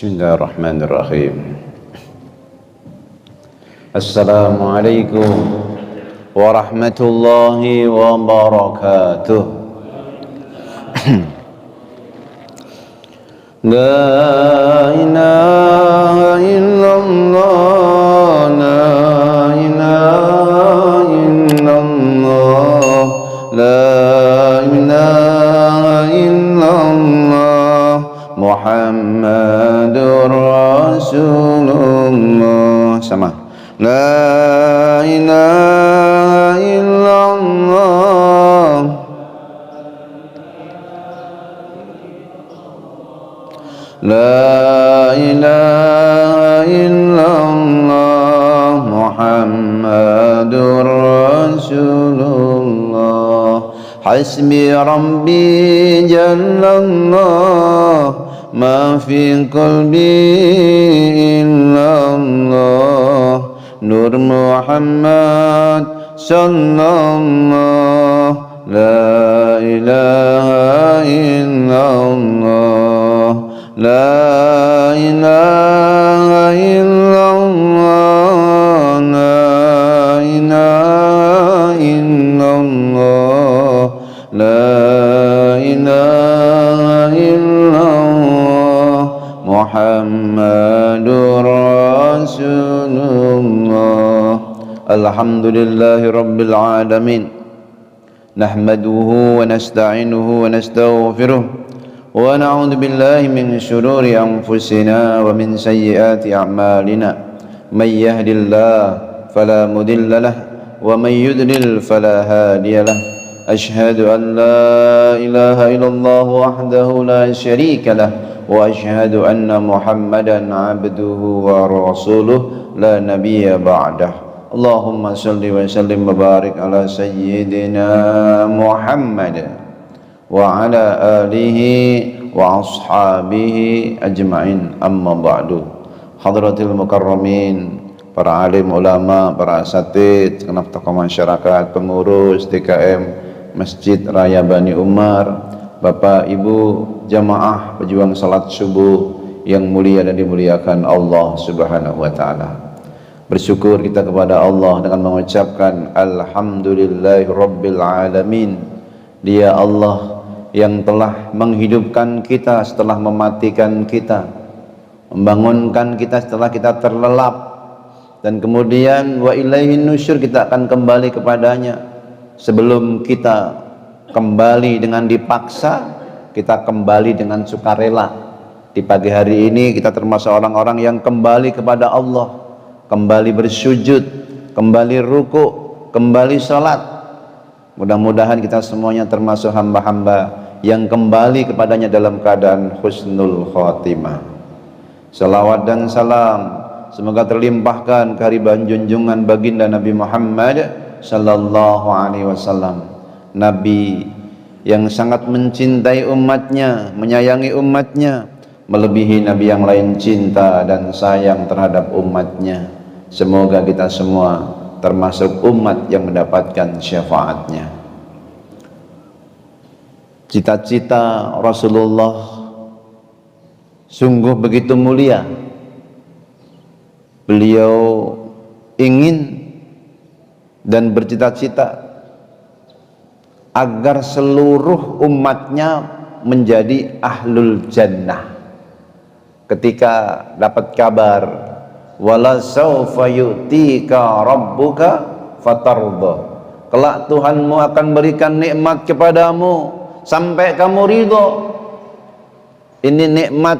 Bismillahirrahmanirrahim. Assalamualaikum warahmatullahi wabarakatuh. La ilaha illallah, la ilaha illallah, la ilaha illallah, Muhammadur Rasulullah. Sama. La ilaha illallah, la ilaha illallah, Muhammadur Rasulullah. Hasbi Rabbi Jallallah, ma fi qalbi illallah, Nur Muhammad sallallahu, la ilaha illallah, la ilaha illallah, la ilaha illallah, la ilaha illallah, Muhammadur Rasulullah. Alhamdulillahi Rabbil Alamin. Nahmaduhu wa nasta'inuhu wa nastaghfiruh wa na'udzu billahi min shururi anfusina wa min sayyiati a'malina. May yahdihillahu fala mudilla lahu wa may yudlil fala hadiya lahu. Ashhadu an la ilaha illallah wahdahu la syarika lahu wa ashhadu anna Muhammadan 'abduhu wa rasuluh la nabiyya ba'dah. Allahumma salli wa sallim wa barik ala sayyidina Muhammad wa ala alihi wa ashabihi ajma'in, amma ba'du. Hadratil mukarramin, para alim ulama, para asatidz, segenap tokoh masyarakat, pengurus DKM Masjid Raya Bani Umar, Bapak Ibu jamaah pejuang salat subuh yang mulia dan dimuliakan Allah Subhanahu wa taala. Bersyukur kita kepada Allah dengan mengucapkan Alhamdulillahi Rabbil Alamin. Dia Allah yang telah menghidupkan kita setelah mematikan kita, membangunkan kita setelah kita terlelap, dan kemudian wa ilaihin nusyur, kita akan kembali kepadanya. Sebelum kita kembali dengan dipaksa, kita kembali dengan sukarela. Di pagi hari ini kita termasuk orang-orang yang kembali kepada Allah, kembali bersujud, kembali ruku, kembali salat. Mudah-mudahan kita semuanya termasuk hamba-hamba yang kembali kepadanya dalam keadaan husnul khotimah. Salawat dan salam semoga terlimpahkan kehadiran junjungan baginda Nabi Muhammad sallallahu alaihi wasallam, Nabi yang sangat mencintai umatnya, menyayangi umatnya, melebihi nabi yang lain cinta dan sayang terhadap umatnya. Semoga kita semua termasuk umat yang mendapatkan syafaatnya. Cita-cita Rasulullah sungguh begitu mulia. Beliau ingin dan bercita-cita agar seluruh umatnya menjadi ahlul jannah. Ketika dapat kabar wala sawfa yu'tika rabbuka fatarda, kelak Tuhanmu akan berikan nikmat kepadamu sampai kamu ridho. Ini nikmat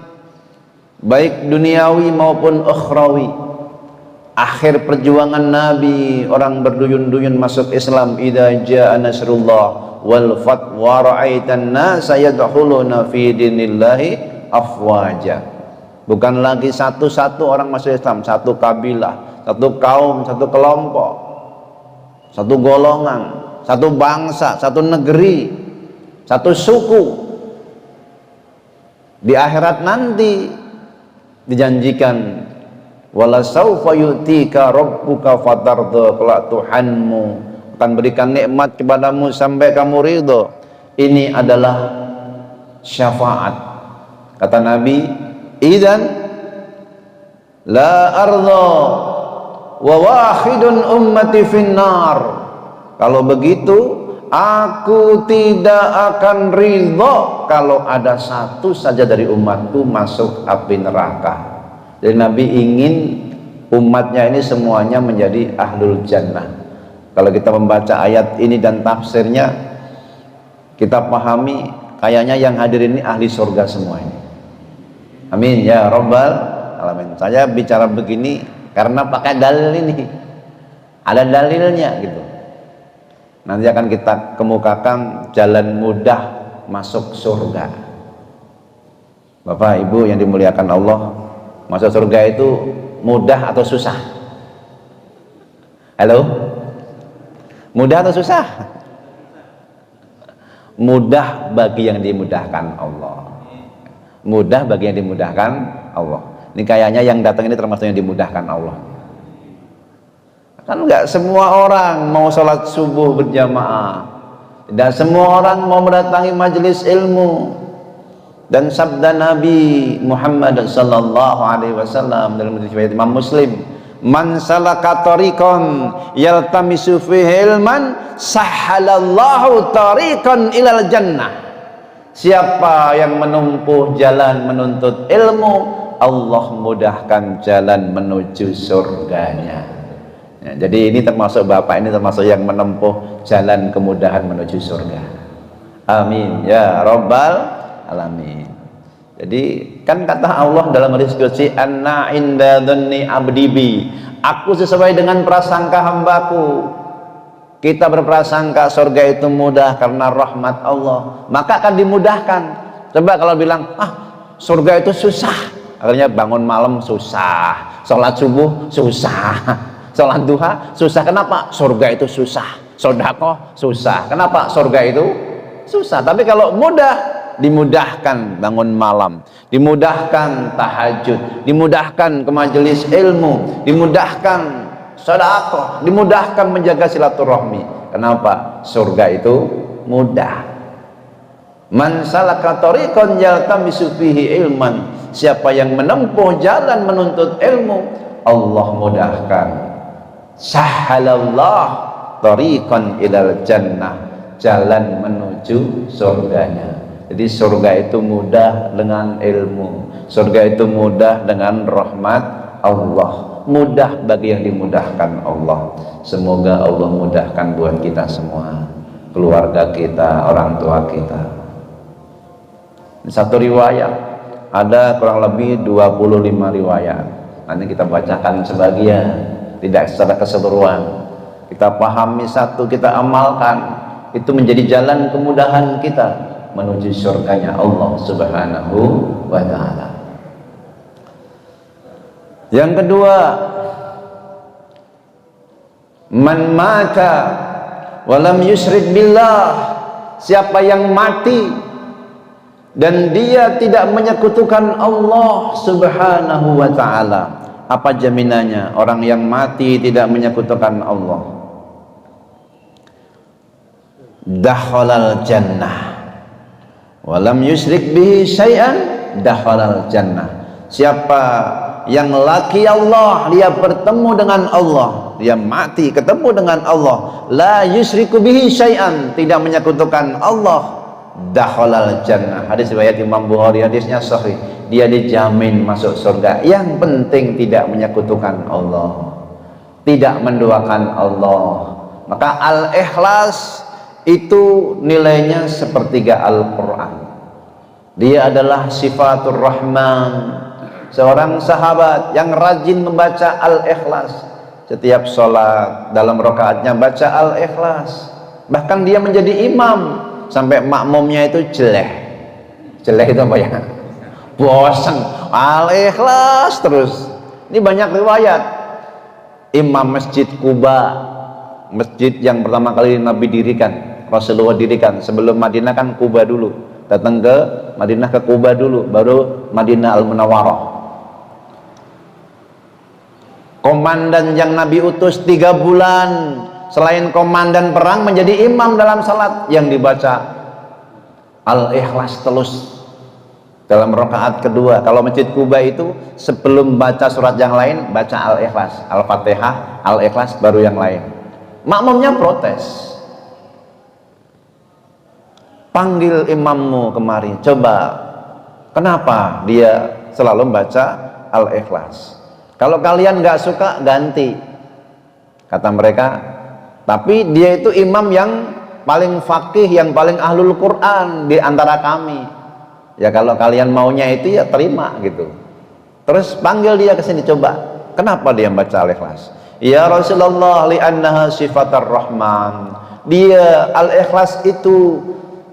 baik duniawi maupun ukhrawi. Akhir perjuangan Nabi, orang berduyun-duyun masuk Islam, idza jaa nasrullah wal fatwa ra'aitan nasa yadkhuluna fi dinillahi afwaja. Bukan lagi satu-satu orang masuk Islam, satu kabilah, satu kaum, satu kelompok, satu golongan, satu bangsa, satu negeri, satu suku. Di akhirat nanti dijanjikan wala saufa yu'tika rabbuka fatarda, kelak Tuhanmu akan berikan nikmat kepadamu sampai kamu ridho. Ini adalah syafaat. Kata Nabi, idzan la arda wa wahidun ummati finnar. Kalau begitu aku tidak akan ridho kalau ada satu saja dari umatku masuk api neraka. Jadi Nabi ingin umatnya ini semuanya menjadi ahlul jannah. Kalau kita membaca ayat ini dan tafsirnya, kita pahami kayaknya yang hadir ini ahli surga semua ini. Amin ya rabbal alamin. Saya bicara begini karena pakai dalil ini, ada dalilnya gitu. Nanti akan kita kemukakan jalan mudah masuk surga. Bapak Ibu yang dimuliakan Allah, masuk surga itu mudah atau susah? Halo? Mudah atau susah? Mudah bagi yang dimudahkan Allah. Mudah bagi yang dimudahkan Allah. Ini kayaknya yang datang ini termasuk yang dimudahkan Allah. Kan enggak semua orang mau sholat subuh berjamaah, tidak semua orang mau mendatangi majelis ilmu. Dan sabda Nabi Muhammad sallallahu alaihi wasallam dalam riwayat Imam Muslim, man salaka tariqan yaltamisu fihi ilman sahhalallahu tariqan ilal jannah. Siapa yang menempuh jalan menuntut ilmu, Allah mudahkan jalan menuju surganya. Ya, jadi ini termasuk Bapak ini termasuk yang menempuh jalan kemudahan menuju surga. Amin ya rabbal alamin. Jadi kan kata Allah dalam hadis qudsi, anna inda dhanni abdi bi, aku sesuai dengan prasangka hambaku. Kita berprasangka surga itu mudah karena rahmat Allah, maka akan dimudahkan. Coba kalau bilang surga itu susah, akhirnya bangun malam susah, sholat subuh susah, sholat duha susah. Kenapa? Surga itu susah. Sedekah susah. Kenapa? Surga itu susah. Tapi kalau mudah, dimudahkan bangun malam, dimudahkan tahajud, dimudahkan ke majelis ilmu, dimudahkan sedekah, dimudahkan menjaga silaturahmi. Kenapa? Surga itu mudah. Man salaka tariqan yaltamisu fihi ilman, siapa yang menempuh jalan menuntut ilmu, Allah mudahkan. Sahhalallah tariqan ilal jannah, jalan menuju surganya. Jadi surga itu mudah dengan ilmu, surga itu mudah dengan rahmat Allah, mudah bagi yang dimudahkan Allah. Semoga Allah mudahkan buat kita semua, keluarga kita, orang tua kita. Satu riwayat, ada kurang lebih 25 riwayat. Nanti kita bacakan sebagian, tidak secara keseluruhan. Kita pahami satu, kita amalkan, itu menjadi jalan kemudahan kita menuju surganya Allah Subhanahu wa ta'ala. Yang kedua, man mata walam yusyrik billah, siapa yang mati dan dia tidak menyekutukan Allah Subhanahu wa ta'ala. Apa jaminannya orang yang mati tidak menyekutukan Allah? Dakhalal jannah walam yusyrik bihi syai'an, dakhalal jannah. Siapa yang laki Allah, dia bertemu dengan Allah, dia mati ketemu dengan Allah, la yusyriku bihi syai'an, tidak menyekutukan Allah, dakhalal jannah. Hadis riwayat Imam Bukhari, hadisnya sahih, dia dijamin masuk surga. Yang penting tidak menyekutukan Allah, tidak menduakan Allah. Maka al-ikhlas itu nilainya sepertiga Al-Quran. Dia adalah sifatur Rahman, seorang sahabat yang rajin membaca Al-Ikhlas. Setiap sholat dalam rakaatnya baca Al-Ikhlas. Bahkan dia menjadi imam sampai makmumnya itu jeleh itu apa ya? Bosan, Al-Ikhlas terus. Ini banyak riwayat. Imam Masjid Quba, masjid yang pertama kali Nabi dirikan, Rasulullah dirikan. Sebelum Madinah kan Quba dulu. Datang ke Madinah, ke Quba dulu, baru Madinah Al-Munawwarah. Komandan yang Nabi utus 3 bulan, selain komandan perang, menjadi imam dalam salat yang dibaca Al-Ikhlas terus dalam rakaat kedua. Kalau Masjid Quba itu sebelum baca surat yang lain baca Al-Ikhlas, Al-Fatihah, Al-Ikhlas, baru yang lain. Makmumnya protes, panggil imammu kemari, coba kenapa dia selalu baca Al-Ikhlas. Kalau kalian nggak suka ganti, kata mereka. Tapi dia itu imam yang paling fakih, yang paling ahlul Quran di antara kami. Ya kalau kalian maunya itu ya terima gitu. Terus panggil dia ke sini, coba kenapa dia baca Al-Ikhlas? Ya Rasulullah, li'annaha sifatur Rahman. Dia Al-Ikhlas itu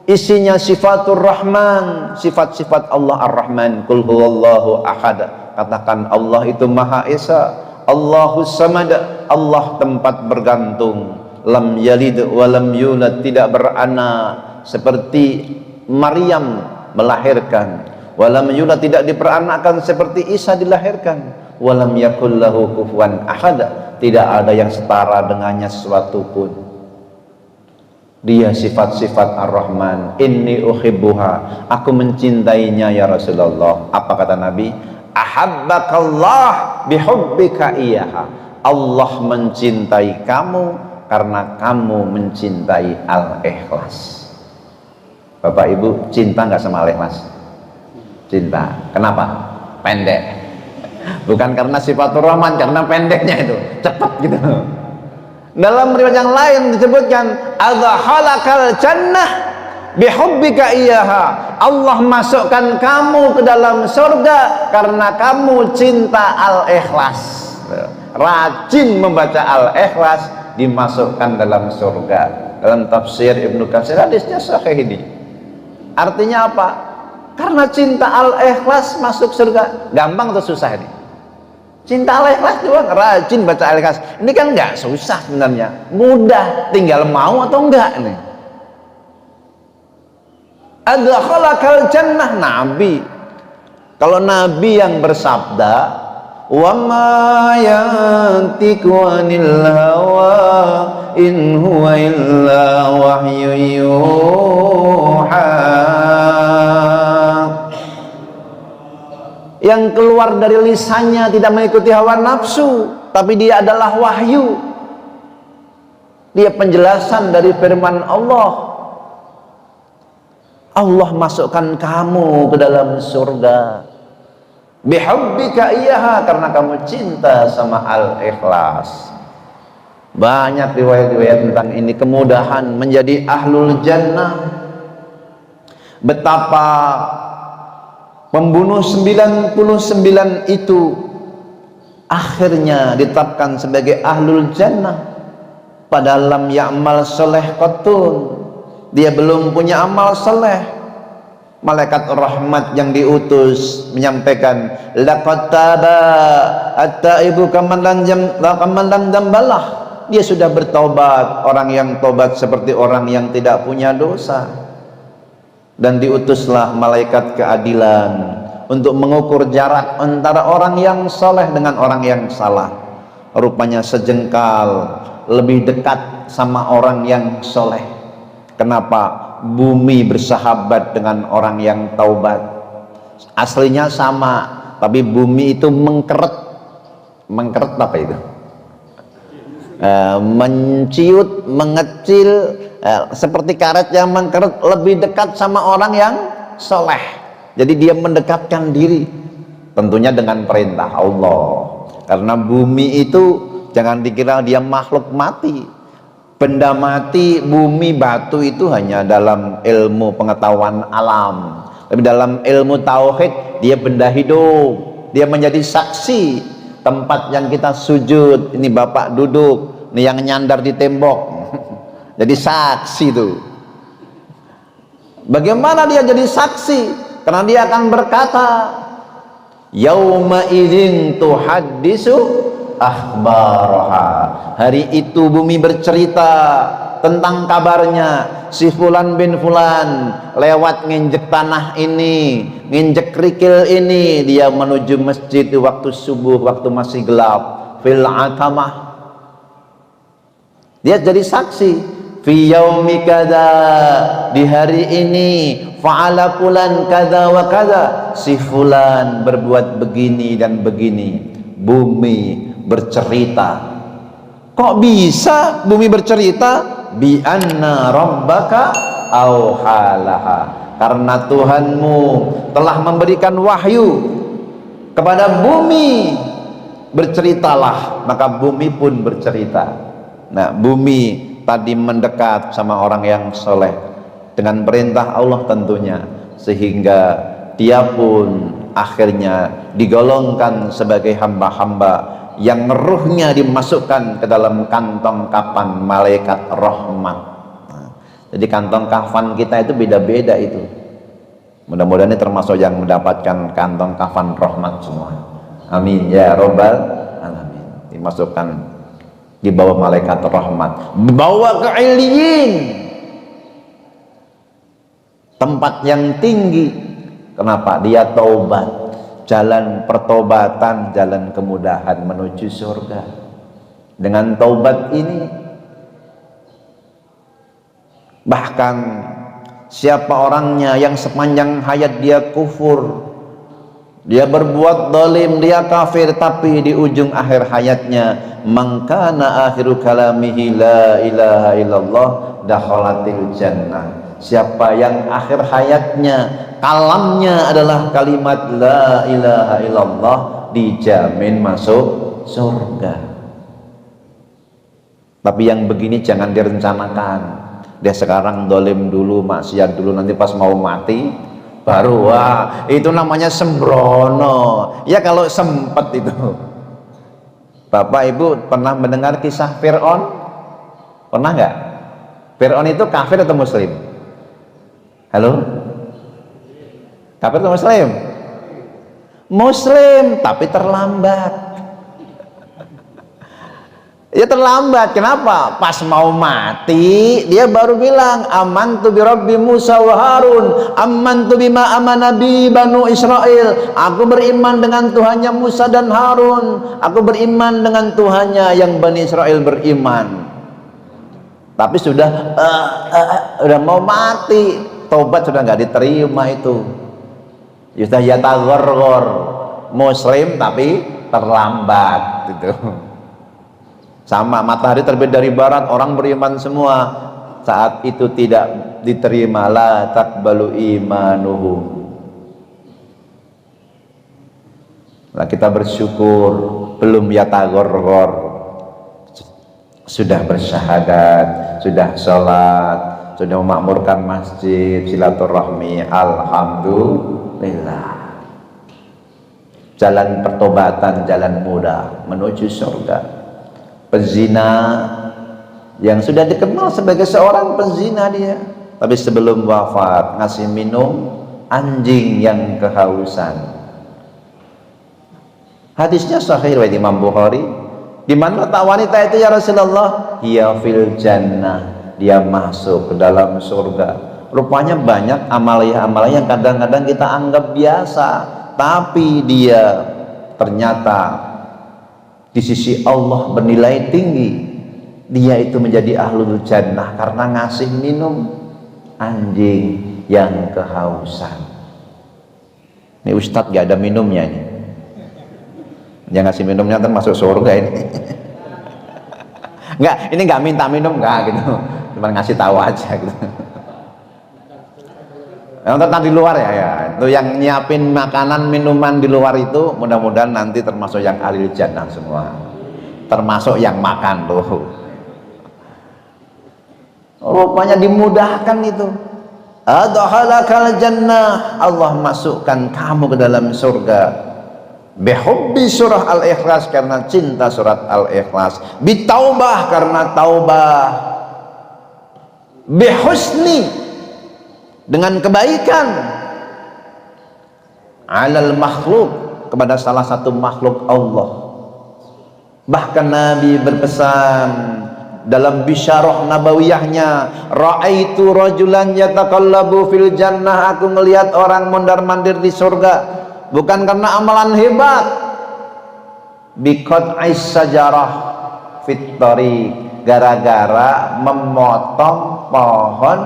isinya sifatur Rahman, sifat-sifat Allah Ar-Rahman. Qul huwallahu ahad. Katakan Allah itu Maha Esa, Allahus Samad, Allah tempat bergantung. Lam yalid wa lam yulad, tidak beranak seperti Maryam melahirkan. Walam yulad, tidak diperanakkan seperti Isa dilahirkan. Walam yakul lahu kufuwan ahad, tidak ada yang setara dengannya sesuatu pun. Dia sifat-sifat Ar-Rahman. Inni uhibbuha, aku mencintainya ya Rasulullah. Apa kata Nabi? Ahabbakallah bihubbika iyaha. Allah mencintai kamu karena kamu mencintai Al-Ikhlas. Bapak Ibu cinta nggak sama Al-Ikhlas? Cinta. Kenapa? Pendek. Bukan karena sifatur Rahman, karena pendeknya itu cepat gitu. Dalam riwayat yang lain disebutkan adkhalakal jannah bihubbika iyaha. Allah masukkan kamu ke dalam surga karena kamu cinta Al-Ikhlas. Rajin membaca Al-Ikhlas dimasukkan dalam surga. Dalam tafsir Ibnu Katsir hadisnya sahih ini. Artinya apa? Karena cinta Al-Ikhlas masuk surga. Gampang atau susah ini? Cinta Al-Ikhlas doang, rajin baca Al-Ikhlas. Ini kan nggak susah sebenarnya, mudah, tinggal mau atau enggak nih. Adkhalakal jannah, Nabi. Kalau Nabi yang bersabda, wa ma yantiqu anil hawa in huwa illa wahyu yuha. Yang keluar dari lisannya tidak mengikuti hawa nafsu, tapi dia adalah wahyu. Dia penjelasan dari firman Allah. Allah masukkan kamu ke dalam surga bihubbika iyaha, karena kamu cinta sama Al-Ikhlas. Banyak riwayat-riwayat tentang ini, kemudahan menjadi ahlul jannah. Betapa pembunuh 99 itu akhirnya ditetapkan sebagai ahlul jannah, padahal lam ya'mal soleh qatun. Dia belum punya amal soleh. Malaikat rahmat yang diutus menyampaikan, laqad taba at-taibu kaman lam dambalah. Dia sudah bertobat, orang yang tobat seperti orang yang tidak punya dosa. Dan diutuslah malaikat keadilan untuk mengukur jarak antara orang yang soleh dengan orang yang salah. Rupanya sejengkal lebih dekat sama orang yang soleh. Kenapa? Bumi bersahabat dengan orang yang taubat. Aslinya sama, tapi bumi itu mengkeret. Mengkeret apa itu? Menciut, mengecil, seperti karet yang mengkeret, lebih dekat sama orang yang soleh. Jadi dia mendekatkan diri, tentunya dengan perintah Allah. Karena bumi itu jangan dikira dia makhluk mati. Benda mati, bumi, batu itu hanya dalam ilmu pengetahuan alam. Tapi dalam ilmu tauhid dia benda hidup. Dia menjadi saksi tempat yang kita sujud. Ini Bapak duduk, ini yang nyandar di tembok. Jadi saksi tuh. Bagaimana dia jadi saksi? Karena dia akan berkata, yauma idzin tuhaddisu akhbaraha. Hari itu bumi bercerita tentang kabarnya si fulan bin fulan lewat nginjek tanah ini, nginjek kerikil ini, dia menuju masjid di waktu subuh, waktu masih gelap, fil atamah. Dia jadi saksi, fi yaumi kada, di hari ini, fa'ala fulan kada wa kada, si fulan berbuat begini dan begini. Bumi bercerita. Kok bisa bumi bercerita? Bi anna rabbaka auhalaha, karena Tuhanmu telah memberikan wahyu kepada bumi, berceritalah, maka bumi pun bercerita. Nah, bumi tadi mendekat sama orang yang soleh dengan perintah Allah tentunya, sehingga dia pun akhirnya digolongkan sebagai hamba-hamba yang ruhnya dimasukkan ke dalam kantong kafan malaikat rahmat. Nah, jadi kantong kafan kita itu beda-beda itu. Mudah-mudahan ini termasuk yang mendapatkan kantong kafan rahmat semua. Amin ya robbal alamin. Dimasukkan di bawah malaikat rahmat, bawa ke Iliyin, tempat yang tinggi. Kenapa? Dia taubat. Jalan pertobatan, jalan kemudahan menuju surga. Dengan taubat ini, bahkan siapa orangnya yang sepanjang hayat dia kufur, dia berbuat zalim, dia kafir, tapi di ujung akhir hayatnya, mangkana akhiru kalamihi la ilaha illallah dakhalatil jannah. Siapa yang akhir hayatnya, kalamnya adalah kalimat la ilaha illallah, dijamin masuk surga. Tapi yang begini jangan direncanakan. Dia sekarang dolim dulu, maksiat dulu, nanti pas mau mati baru, wah itu namanya sembrono. Ya kalau sempet itu. Bapak Ibu pernah mendengar kisah Fir'aun? Pernah nggak? Fir'aun itu kafir atau muslim? Halo? Kafir atau muslim? Muslim, tapi terlambat. Ya terlambat, kenapa? Pas mau mati, dia baru bilang, amantu bi Rabbi Musa wa Harun, amantu bima amana bi Banu Israel. Aku beriman dengan Tuhannya Musa dan Harun. Aku beriman dengan Tuhannya yang Bani Israel beriman. Tapi sudah mau mati, tobat sudah nggak diterima itu. Sudah yatagorgor, muslim tapi terlambat itu. Sama matahari terbit dari barat, orang beriman semua, saat itu tidak diterima, la taqbalu imanuhum. Nah, kita bersyukur belum yatagorgor, sudah bersyahadat, sudah sholat, sudah memakmurkan masjid, silaturahmi, alhamdulillah. Jalan pertobatan, jalan mudah menuju surga. Pezina yang sudah dikenal sebagai seorang pezina dia, tapi sebelum wafat ngasih minum anjing yang kehausan. Hadisnya sahih riwayat Imam Bukhari. Di mana letak wanita itu ya Rasulullah? Hiya fil jannah, dia masuk ke dalam surga. Rupanya banyak amalia-amalia yang kadang-kadang kita anggap biasa, tapi dia ternyata di sisi Allah bernilai tinggi. Dia itu menjadi ahlul jannah karena ngasih minum anjing yang kehausan. Ini Ustadz gak ada minumnya ini. Yang ngasih minumnya kan masuk surga ini. Enggak, ini nggak minta minum, enggak gitu, cuma ngasih tahu aja gitu. Yang tentang di luar ya, itu yang nyiapin makanan minuman di luar itu mudah-mudahan nanti termasuk yang ahli jannah semua, termasuk yang makan tuh. Rupanya dimudahkan itu. Adkhalakal jannah, Allah masukkan kamu ke dalam surga. Bihubbi surah Al-Ikhlas, karena cinta surat Al-Ikhlas. Bitaubah, karena taubah. bihusni, dengan kebaikan, alal makhluk, kepada salah satu makhluk Allah. Bahkan Nabi berpesan dalam bisyarah nabawiyahnya, ra'aitu rajulan yataqallabu fil jannah, aku melihat orang mondar-mandir di surga bukan karena amalan hebat, biqat'is sajarah fit tariq, gara-gara memotong pohon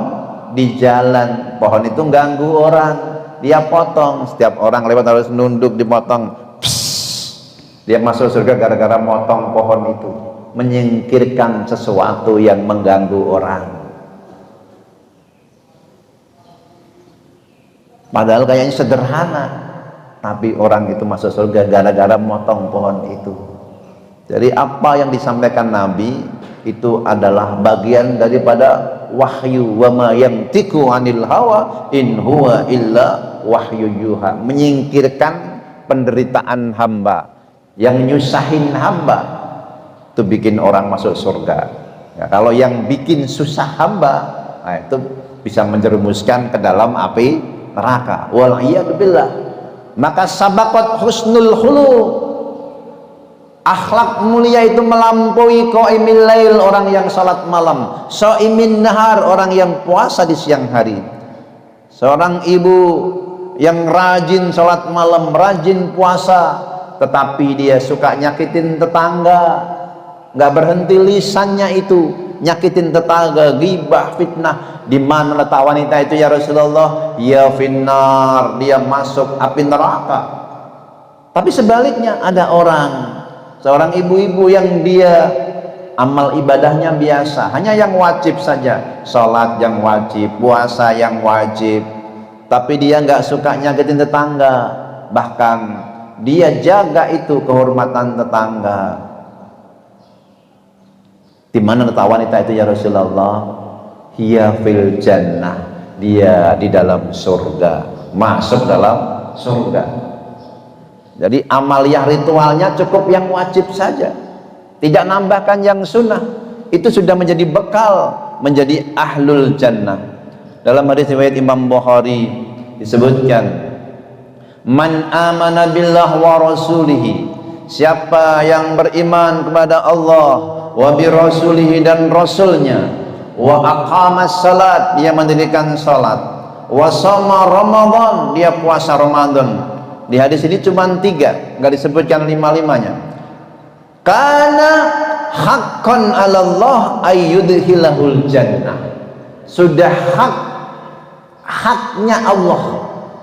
di jalan. Pohon itu ganggu orang, dia potong. Setiap orang lewat harus nunduk, dipotong. Dia masuk surga gara-gara motong pohon itu, menyingkirkan sesuatu yang mengganggu orang. Padahal kayaknya sederhana, tapi orang itu masuk surga gara-gara motong pohon itu. Jadi apa yang disampaikan Nabi itu adalah bagian daripada wahyu. Wa ma yantiqu 'anil hawa in huwa illa wahyu yuha, menyingkirkan penderitaan hamba, yang nyusahin hamba itu bikin orang masuk surga. Ya, kalau yang bikin susah hamba, nah itu bisa menjerumuskan ke dalam api neraka. Wal iyad billah. Maka sabaqat husnul khuluq, akhlak mulia itu melampaui qaimil lail, orang yang salat malam, shaimin nahar, orang yang puasa di siang hari. Seorang ibu yang rajin salat malam, rajin puasa, tetapi dia suka nyakitin tetangga, nggak berhenti lisannya itu, nyakitin tetangga, ghibah, fitnah. Di mana letak wanita itu ya Rasulullah? Ya finnar, dia masuk api neraka. Tapi sebaliknya ada orang, seorang ibu-ibu yang dia amal ibadahnya biasa, hanya yang wajib saja, sholat yang wajib, puasa yang wajib, tapi dia nggak suka nyakitin tetangga, bahkan dia jaga itu kehormatan tetangga. Di mana letak wanita itu ya Rasulullah? Hiya fil jannah, dia di dalam surga, masuk dalam surga. Jadi amaliyah ritualnya cukup yang wajib saja, tidak nambahkan yang sunnah. Itu sudah menjadi bekal menjadi ahlul jannah. Dalam hadis riwayat Imam Bukhari disebutkan, man amana billah wa rasulihi, siapa yang beriman kepada Allah, wa bi rasulihi, dan rasulnya, wa aqamas salat, dia mendirikan salat, wa shoma ramadan, dia puasa Ramadan. Di hadis ini cuma 3, nggak disebutkan 5-5-nya. Kana haqqan 'alallah ayyudkhilahul jannah, sudah haknya Allah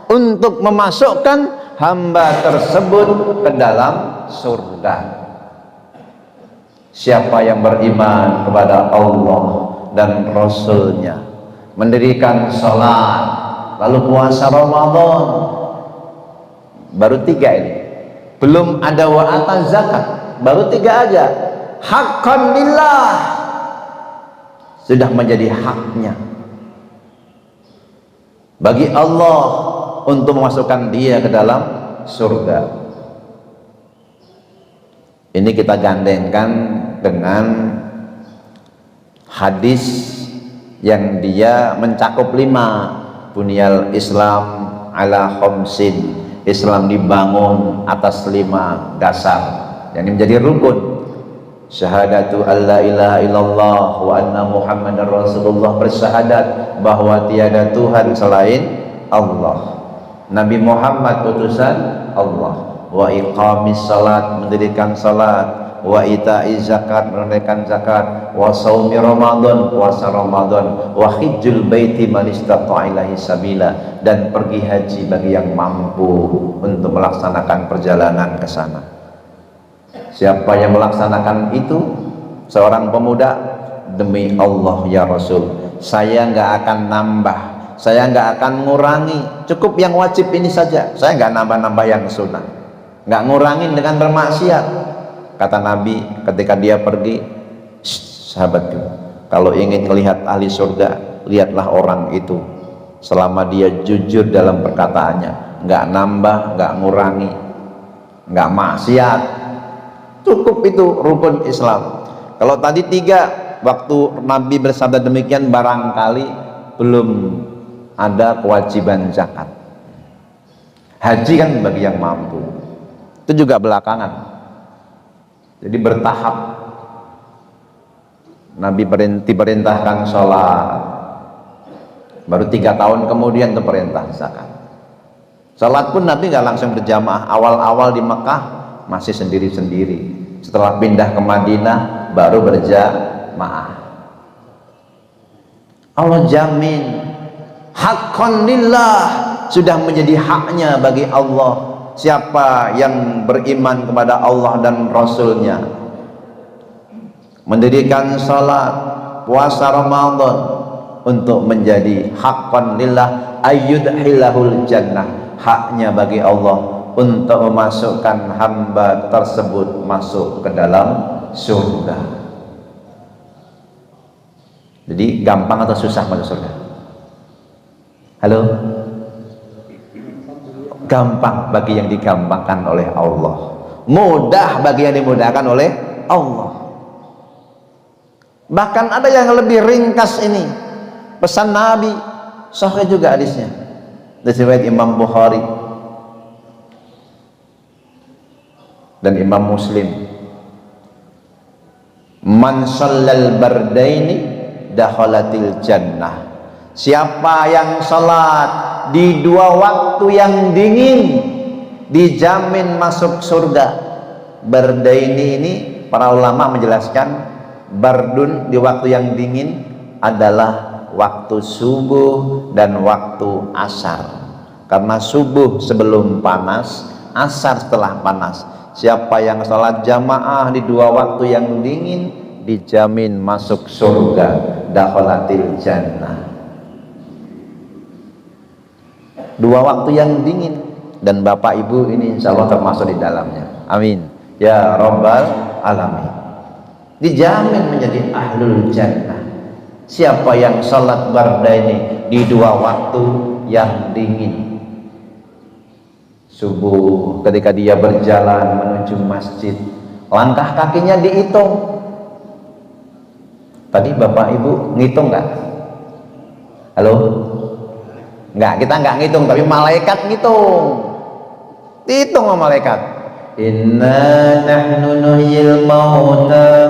untuk memasukkan hamba tersebut ke dalam surga. Siapa yang beriman kepada Allah dan Rasulnya, mendirikan sholat, lalu puasa Ramadan, baru 3 ini, belum ada wa'ata zakat, baru 3 aja. Haqqan lillah, sudah menjadi haknya bagi Allah untuk memasukkan dia ke dalam surga. Ini kita gandengkan dengan hadis yang dia mencakup 5. Bunyal Islam ala khamsin, Islam dibangun atas 5 dasar yang menjadi rukun. Syahadatu alla ilaha illallah wa anna muhammadar rasulullah, bersyahadat bahwa tiada Tuhan selain Allah, Nabi Muhammad utusan Allah. Wa iqamis salat, mendirikan salat. Wa ita'iz zakat, menunaikan zakat. Wa shaumi Ramadan, puasa Ramadan. Wa hijjul baiti man istata'a ilaihi sabila, dan pergi haji bagi yang mampu untuk melaksanakan perjalanan ke sana. Siapa yang melaksanakan itu, seorang pemuda, demi Allah ya Rasul, saya nggak akan nambah, saya nggak akan ngurangi, cukup yang wajib ini saja, saya nggak nambah-nambah yang sunnah, nggak ngurangin dengan bermaksiat. Kata Nabi ketika dia pergi, sahabatku, kalau ingin melihat ahli surga, lihatlah orang itu selama dia jujur dalam perkataannya, nggak nambah, nggak ngurangi, nggak maksiat, cukup itu rukun Islam. Kalau tadi 3 waktu Nabi bersabda demikian barangkali belum ada kewajiban zakat. Haji kan bagi yang mampu, itu juga belakangan, jadi bertahap. Nabi diperintahkan sholat, baru 3 tahun kemudian itu perintah zakat. Sholat pun Nabi nggak langsung berjamaah, awal-awal di Mekah masih sendiri-sendiri, setelah pindah ke Madinah baru berjamaah. Allah jamin haqqan lillah, sudah menjadi haknya bagi Allah. Siapa yang beriman kepada Allah dan Rasulnya, mendirikan salat, puasa Ramadan, untuk menjadi haqqan lillah ayyudhilahul jannah, haknya bagi Allah untuk memasukkan hamba tersebut masuk ke dalam surga. Jadi gampang atau susah masuk surga? Halo? Gampang bagi yang digampangkan oleh Allah, mudah bagi yang dimudahkan oleh Allah. Bahkan ada yang lebih ringkas ini, pesan Nabi, sahih juga hadisnya, dari riwayat Imam Bukhari dan Imam Muslim. Man shallal bardaini dakhalatil jannah, siapa yang salat di 2 waktu yang dingin dijamin masuk surga. Bardaini ini para ulama menjelaskan, bardun di waktu yang dingin adalah waktu subuh dan waktu asar, karena subuh sebelum panas, asar setelah panas. Siapa yang sholat jamaah di 2 waktu yang dingin dijamin masuk surga, dakhalatil jannah. 2 waktu yang dingin, dan Bapak Ibu ini insya Allah termasuk di dalamnya, amin ya rabbal alamin. Dijamin menjadi ahlul jannah siapa yang sholat bardaini di 2 waktu yang dingin. Subuh ketika dia berjalan menuju masjid, langkah kakinya dihitung. Tadi Bapak Ibu ngitung nggak? Halo? Nggak, kita nggak ngitung, tapi malaikat ngitung. Dihitung sama malaikat. Inna nahnu nuhyil mauta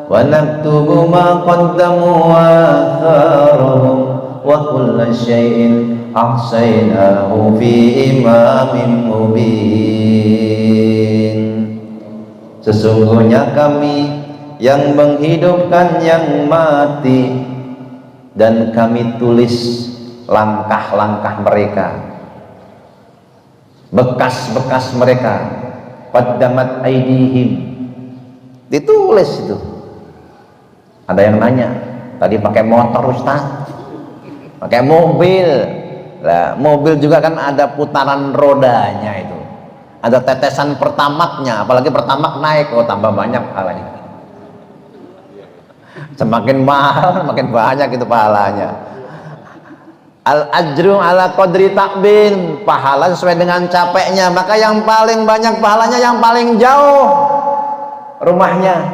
wa naktubu ma qaddamu wa atharahum wa kulla syai'in ahsaynahu fi imamin mubin. Sesungguhnya kami yang menghidupkan yang mati, dan kami tulis langkah-langkah mereka, bekas-bekas mereka, qaddamat aidihim, ditulis itu. Ada yang nanya, tadi pakai motor Ustaz, pakai mobil. Lah, mobil juga kan ada putaran rodanya itu, ada tetesan pertamaknya, apalagi pertamak naik, oh tambah banyak pahalanya. Semakin mahal makin banyak itu pahalanya. Al ajru ala qadri takbin, pahala sesuai dengan capeknya. Maka yang paling banyak pahalanya yang paling jauh rumahnya,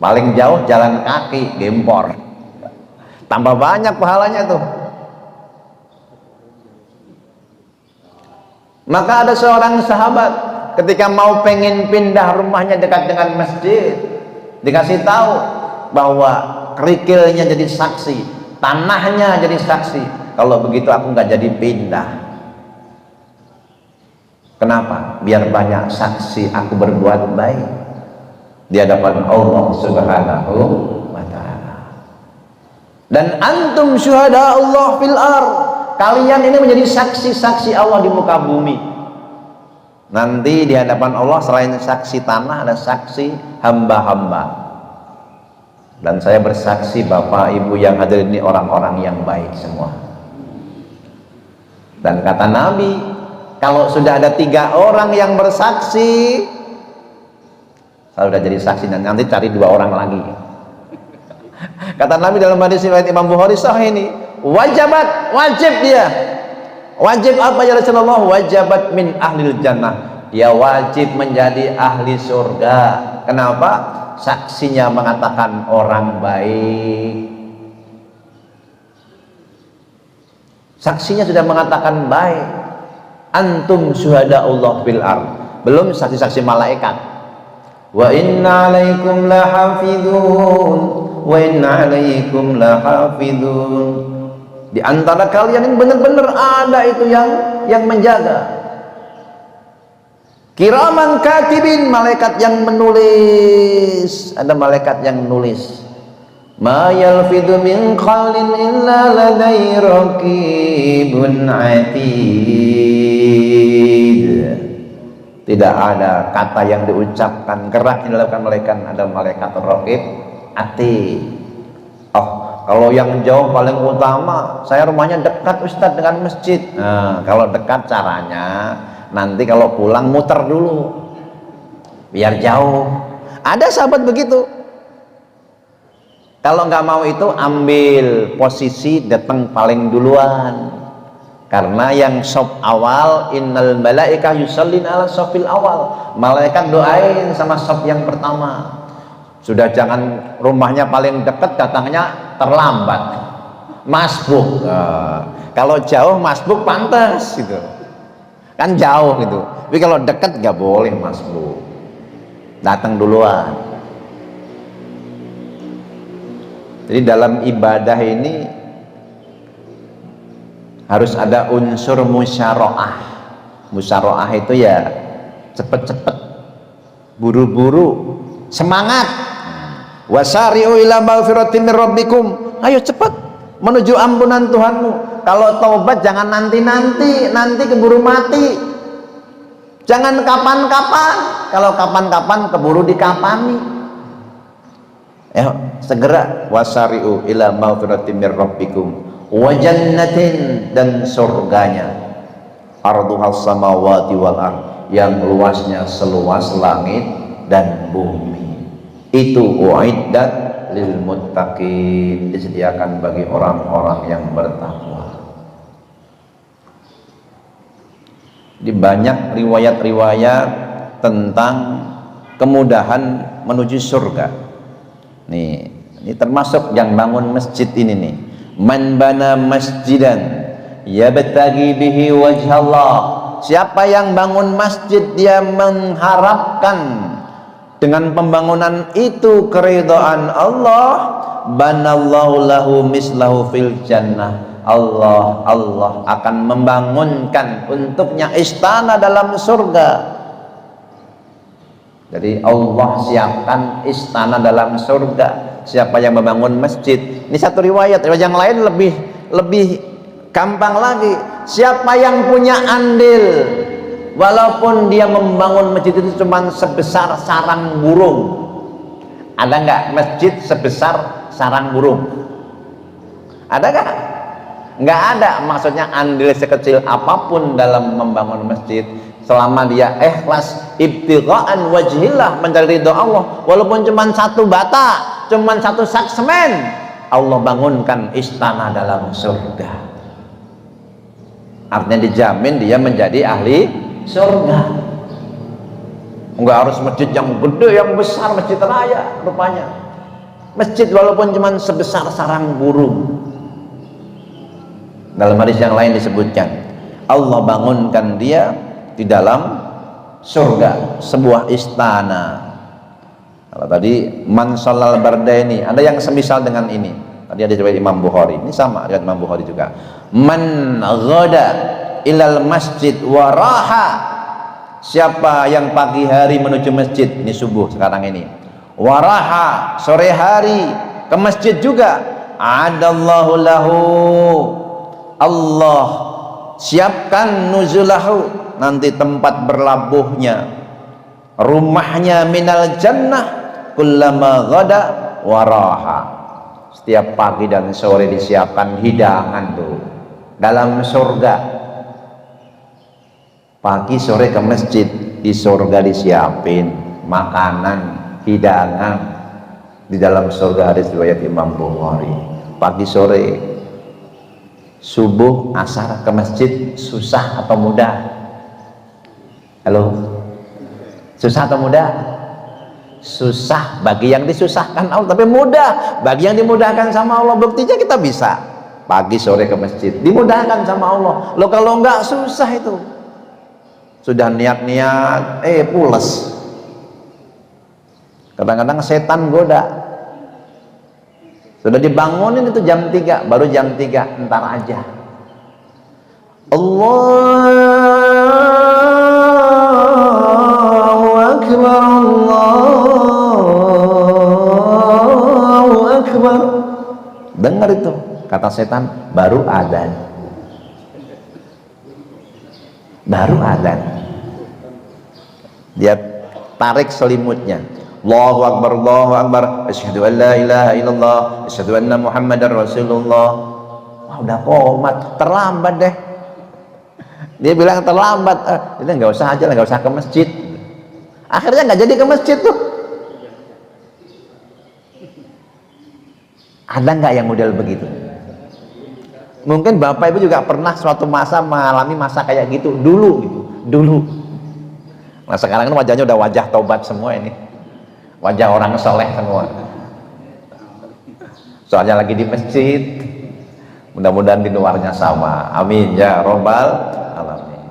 paling jauh jalan kaki Gempor, tambah banyak pahalanya tuh. Maka ada seorang sahabat ketika mau pengen pindah rumahnya dekat dengan masjid, dikasih tahu bahwa kerikilnya jadi saksi, tanahnya jadi saksi, kalau begitu aku nggak jadi pindah. Kenapa? Biar banyak saksi aku berbuat baik di hadapan Allah Subhanahu wa ta'ala. Dan antum syuhada Allah fil ardh, kalian ini menjadi saksi-saksi Allah di muka bumi. Nanti di hadapan Allah selain saksi tanah ada saksi hamba-hamba. Dan saya bersaksi Bapak Ibu yang hadir ini orang-orang yang baik semua. Dan kata Nabi, kalau sudah ada 3 orang yang bersaksi, saya sudah jadi saksi, dan nanti cari 2 orang lagi. Kata Nabi dalam hadis riwayat Imam Bukhari sahih ini, wajabat, wajib dia. Wajib apa ya Rasulullah? Wajabat min ahlil jannah, dia wajib menjadi ahli surga. Kenapa? Saksinya mengatakan orang baik. Saksinya sudah mengatakan baik. Antum syuhadaullah fil ard. Belum saksi-saksi malaikat. Wa inna alaikum lahafidun. Wa inna alaikum lahafidun. Di antara kalian yang benar-benar ada itu yang menjaga. Kiraman katibin, malaikat yang menulis. Ada malaikat yang menulis. Ma yalfidu min qawlin illa ladai raqibun atid. Tidak ada kata yang diucapkan gerak yang dilakukan ada malaikat raqib atid. Oh, kalau yang jauh paling utama, saya rumahnya dekat Ustadz dengan masjid. Nah, kalau dekat caranya nanti kalau pulang muter dulu biar jauh. Ada sahabat begitu. Kalau nggak mau itu ambil posisi datang paling duluan, karena yang sop awal innal malaika yusallin ala sofil awal, malaikat doain sama sop yang pertama. Sudah jangan rumahnya paling dekat datangnya terlambat, masbuk. Kalau jauh masbuk pantas gitu kan, jauh gitu. Tapi kalau dekat nggak boleh masbuk, datang duluan. Jadi dalam ibadah ini harus ada unsur musyaroah. Musyaroah itu ya cepet-cepet, buru-buru, semangat. Wasari'u ila maghfiratin min rabbikum. Ayo cepat menuju ampunan Tuhanmu. Kalau taubat jangan nanti-nanti, nanti keburu mati. Jangan kapan-kapan. Kalau kapan-kapan keburu dikapani. Segera wasari'u ila maghfiratin min rabbikum wa jannatin, dan surganya arduhas samawati wal ard, yang luasnya seluas langit dan bumi. Itu uiddat lil muttaqin, disediakan bagi orang-orang yang bertakwa. Di banyak riwayat-riwayat tentang kemudahan menuju surga. Nih, ini termasuk yang bangun masjid ini nih. Man bana masjidan yabtaghi bihi wajhallah. Siapa yang bangun masjid dia mengharapkan dengan pembangunan itu keridhaan Allah, banallahu lahu mislahu fil jannah. Allah akan membangunkan untuknya istana dalam surga. Jadi Allah siapkan istana dalam surga siapa yang membangun masjid. Ini satu riwayat yang lain lebih gampang lagi. Siapa yang punya andil, walaupun dia membangun masjid itu cuma sebesar sarang burung. Ada nggak masjid sebesar sarang burung? Ada nggak? Nggak ada. Maksudnya andil sekecil apapun dalam membangun masjid, selama dia ikhlas ibtigha'an wajhillah, mencari ridho Allah, walaupun cuma satu bata, cuma satu sak semen, Allah bangunkan istana dalam surga. Artinya dijamin dia menjadi ahli surga. Enggak harus masjid yang gede, yang besar, masjid raya rupanya. Masjid walaupun cuma sebesar sarang burung. Dalam hadis yang lain disebutkan Allah bangunkan dia di dalam surga, sebuah istana. Kalau tadi man sholal bardaini, ada yang semisal dengan ini. Tadi ada riwayat Imam Bukhari, ini sama riwayat Imam Bukhari juga. Man ghada ilal masjid wa raha. Siapa yang pagi hari menuju masjid, ini subuh sekarang ini, waraha sore hari ke masjid juga, adallahu lahu, Allah siapkan nuzulahu, nanti tempat berlabuhnya, rumahnya minal jannah, kullama ghada waraha. Setiap pagi dan sore disiapkan hidangan tuh dalam surga. Pagi sore ke masjid, di surga disiapin makanan, hidangan di dalam surga. Hadis riwayat Imam Bukhari. Pagi sore, subuh, asar ke masjid, susah atau mudah? Halo, susah atau mudah? susah bagi yang disusahkan Allah, tapi mudah bagi yang dimudahkan sama Allah. Buktinya kita bisa pagi sore ke masjid, dimudahkan sama Allah. Lo kalau enggak susah itu, sudah niat-niat pules. Kadang-kadang setan goda, sudah dibangunin itu jam 3, baru jam 3, entar aja. Allahu Akbar, Allahu Akbar. Dengar itu, kata setan, baru adzan. Baru adzan. Dia tarik selimutnya. Allahu Akbar, Allahu Akbar. Asyhadu an la ilaha illallah, asyhadu anna Muhammadar Rasulullah. Wah, udah komat, terlambat deh. Dia bilang terlambat, itu nggak usah aja lah, nggak usah ke masjid. Akhirnya nggak jadi ke masjid tuh. Ada nggak yang model begitu? Mungkin Bapak Ibu juga pernah suatu masa mengalami masa kayak gitu dulu gitu, dulu. Nah sekarang kan wajahnya udah wajah taubat semua ini, wajah orang soleh semua. Soalnya lagi di masjid, mudah-mudahan di luarnya sama. Amin ya robbal alamin.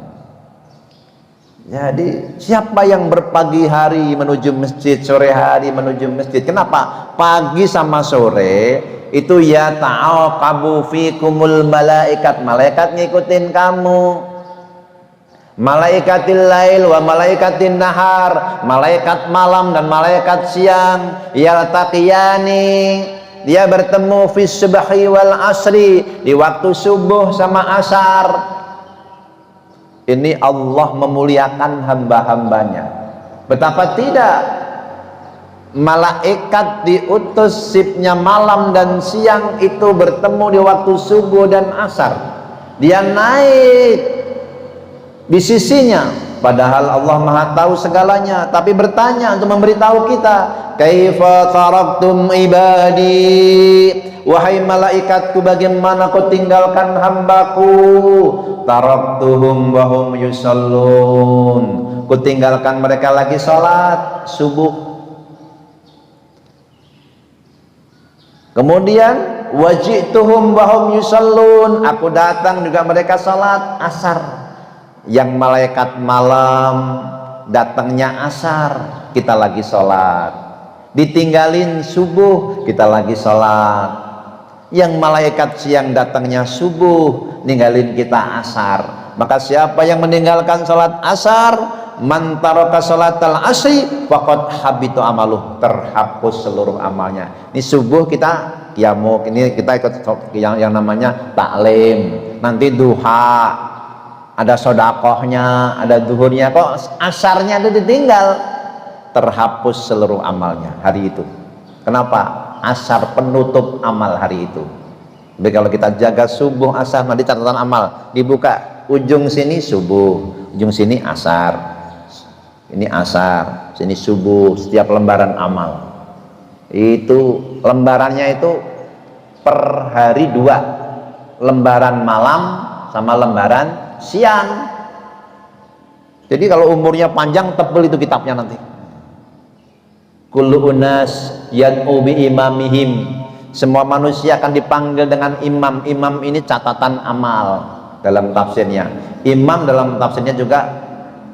Jadi siapa yang berpagi hari menuju masjid, sore hari menuju masjid? Kenapa? Pagi sama sore itu ya ta'aqabu fikumul malaikat, malaikat ngikutin kamu. Malaikatil lail wa malaikatin nahar, malaikat malam dan malaikat siang, yaltaqiyani, dia bertemu fi subhi wal asri, di waktu subuh sama asar. Ini Allah memuliakan hamba-hambanya. Betapa tidak, malaikat diutus sipnya malam dan siang itu bertemu di waktu subuh dan asar. Dia naik di sisinya, padahal Allah Maha tahu segalanya, tapi bertanya untuk memberitahu kita, kaifa taraktum ibadi, wahai malaikatku, bagaimana kau tinggalkan hambaku? Taraktuhum wa hum yusallun, ku tinggalkan mereka lagi salat subuh. Kemudian wajituhum wa hum yusallun, aku datang juga mereka salat asar. Yang malaikat malam datangnya asar, kita lagi sholat. Ditinggalin subuh, kita lagi sholat. Yang malaikat siang datangnya subuh, ninggalin kita asar. Maka siapa yang meninggalkan sholat asar, man taraka sholatal asri faqad habitu amaluh, terhapus seluruh amalnya. Ini subuh kita qiyamuk, ini kita ikut yang namanya taklim. Nanti duha, ada sodakohnya, ada duhurnya, kok asarnya itu ditinggal, terhapus seluruh amalnya hari itu. Kenapa? Asar penutup amal hari itu. Jadi kalau kita jaga subuh asar, nanti catatan amal dibuka, ujung sini subuh, ujung sini asar, ini asar, sini subuh, setiap lembaran amal. Itu lembarannya itu per hari 2, lembaran malam sama lembaran siang. Jadi kalau umurnya panjang, tebel itu kitabnya nanti. Kullu unas yad'u bi imamihim, semua manusia akan dipanggil dengan imam. Imam ini catatan amal dalam tafsirnya. Imam dalam tafsirnya juga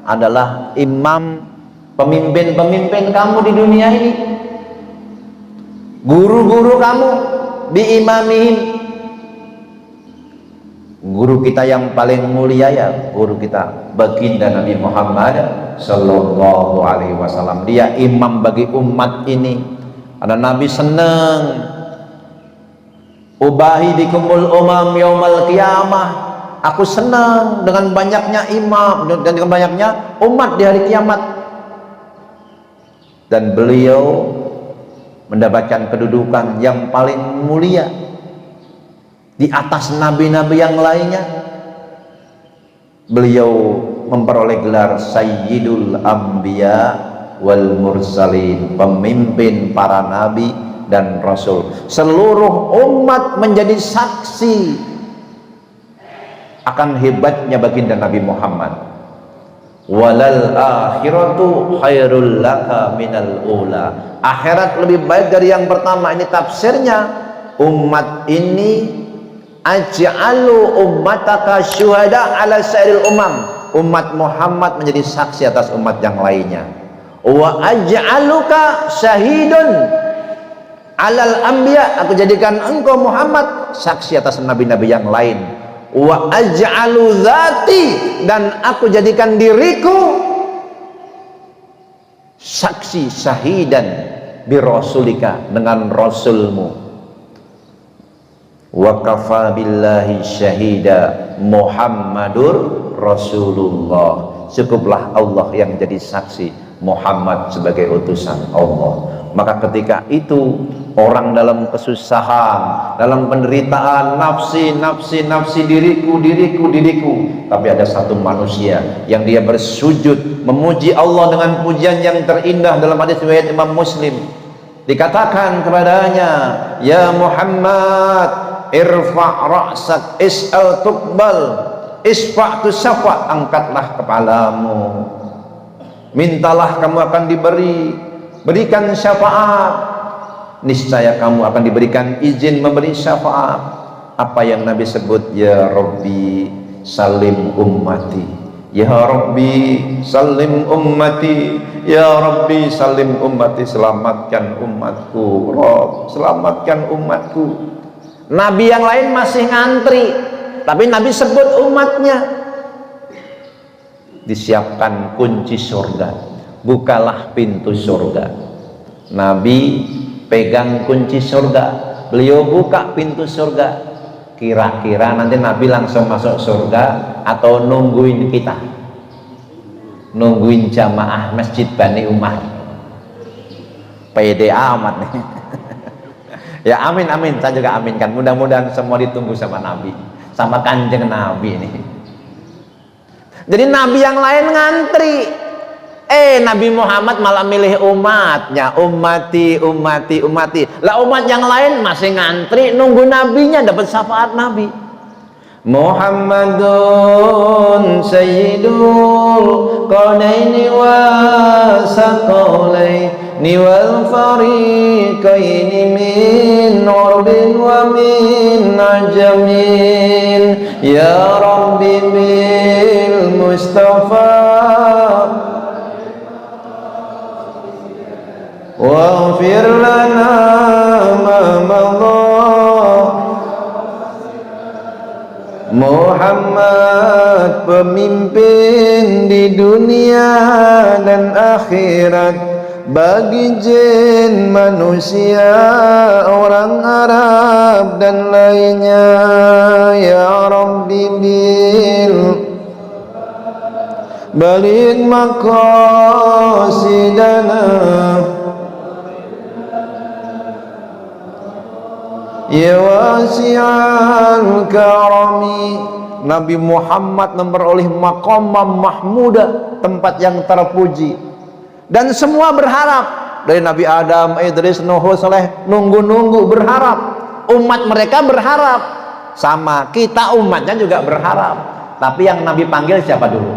adalah imam, pemimpin-pemimpin kamu di dunia ini, guru-guru kamu, bi imamihim. Guru kita yang paling mulia ya guru kita baginda Nabi Muhammad Sallallahu Alaihi Wasallam. Dia imam bagi umat ini. Ada Nabi senang, ubahi bikumul umam yaumal qiyamah, aku senang dengan banyaknya imam dan dengan banyaknya umat di hari kiamat. Dan beliau mendapatkan kedudukan yang paling mulia di atas nabi-nabi yang lainnya. Beliau memperoleh gelar Sayyidul Anbiya wal Mursalin, pemimpin para nabi dan rasul. Seluruh umat menjadi saksi akan hebatnya baginda Nabi Muhammad. walal akhiratu khairul laka minal ula. Akhirat lebih baik dari yang pertama. Ini tafsirnya, umat ini aj'alu ummataka syuhada ala sairil umam. Umat Muhammad menjadi saksi atas umat yang lainnya. Wa aj'aluka syahidun alal anbiya. Aku jadikan engkau Muhammad saksi atas nabi-nabi yang lain. Wa aj'alu dzati, dan aku jadikan diriku saksi syahidan bi rasulika, dengan rasulmu. Wa kafa billahi syahida Muhammadur Rasulullah. Cukuplah Allah yang jadi saksi, Muhammad sebagai utusan Allah. Maka ketika itu orang dalam kesusahan, dalam penderitaan, nafsi, diriku, tapi ada satu manusia yang dia bersujud memuji Allah dengan pujian yang terindah. Dalam hadis riwayat Imam Muslim dikatakan kepadanya, ya Muhammad, irfa' ra'sak is'al tuqbal, isfa' tusafa, angkatlah kepalamu, mintalah kamu akan diberi, berikan syafaat, niscaya kamu akan diberikan izin memberi syafaat. Apa yang Nabi sebut? Ya Rabbi salim ummati, ya Rabbi salim ummati, ya Rabbi salim ummati, selamatkan umatku, Rabb selamatkan umatku. Nabi yang lain masih ngantri, tapi Nabi sebut umatnya. Disiapkan kunci surga, bukalah pintu surga. Nabi pegang kunci surga, beliau buka pintu surga. Kira-kira nanti Nabi langsung masuk surga atau nungguin kita, nungguin jamaah Masjid Bani Umar? Pede amat nih. Ya amin amin, saya juga aminkan. Mudah-mudahan semua ditunggu sama Nabi, sama kanjeng Nabi ini. Jadi Nabi yang lain ngantri, Nabi Muhammad malah milih umatnya, ummati, ummati, ummati. Lah umat yang lain masih ngantri nunggu nabinya dapat syafaat Nabi. Muhammadun sayyidul qadaini wa saqalaini wal fariqaini min urbin wa min ajamin, ya Rabbi bil Mustafa waghfir lana ma madha. Muhammad pemimpin di dunia dan akhirat bagi jin, manusia, orang Arab dan lainnya. Ya Rabbi bil balik maqasidana, ya wasi'al karami. Nabi Muhammad memperoleh maqam mahmudah, tempat yang terpuji. Dan semua berharap, dari Nabi Adam, Idris, Nuh, Saleh, nunggu-nunggu berharap. Umat mereka berharap, sama kita umatnya juga berharap. Tapi yang Nabi panggil siapa dulu?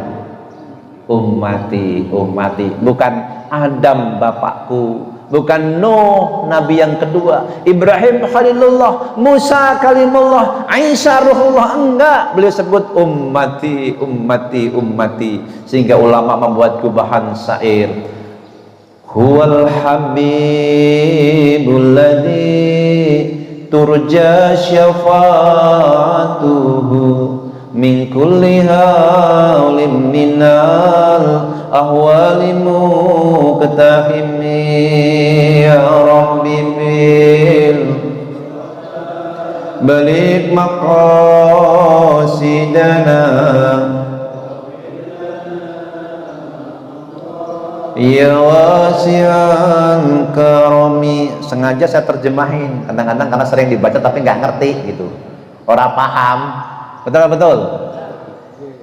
Ummati, ummati. Bukan Adam bapakku, bukan Nuh nabi yang kedua, Ibrahim Khalilullah, Musa Kalimullah, Isa Ruhullah. Enggak, beliau sebut ummati, ummati, ummati. Sehingga ulama membuat kubahan syair, huwal habibul ladzi turja syafa'atuhu min kulli haulim minal ahwali muqtahimi, ya Rabbi bil balik maqasidana, ya wasi'an karami. Sengaja saya terjemahin kadang-kadang karena sering dibaca tapi nggak ngerti gitu, orang paham. Betul-betul.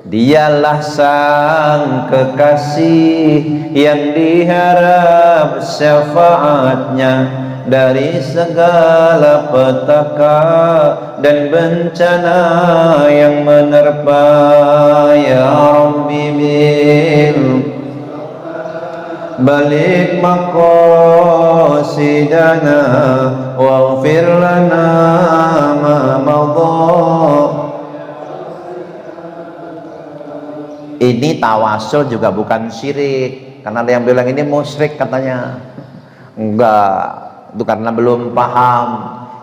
Dialah sang kekasih yang diharap syafaatnya dari segala petaka dan bencana yang menerpa, ya Rabbi bil balik maqasidana waghfir lana ma madha. Ini tawasul juga bukan syirik, karena ada yang bilang ini musyrik katanya. Enggak, itu karena belum paham.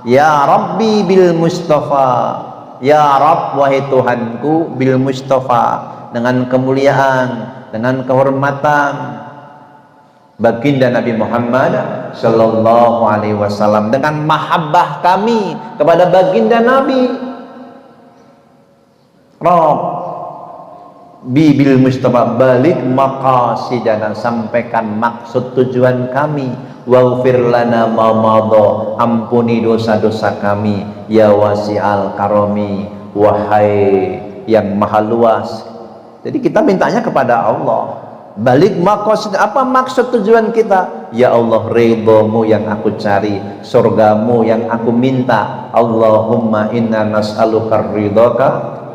Ya Rabbi bil Mustafa, ya Rabb wahai Tuhanku bil Mustafa, dengan kemuliaan, dengan kehormatan baginda Nabi Muhammad sallallahu alaihi wasallam, dengan mahabbah kami kepada baginda Nabi. Rabb bibil Mustafa, balik maqasidana, sampaikan maksud tujuan kami. Waghfir lana ma madha, ampuni dosa-dosa kami. Ya wasi'al karami, wahai yang maha luas. Jadi kita mintanya kepada Allah. Balik maqasid, apa maksud tujuan kita? Ya Allah, ridhamu yang aku cari, surgamu yang aku minta. Allahumma inna nas'aluka ridhaka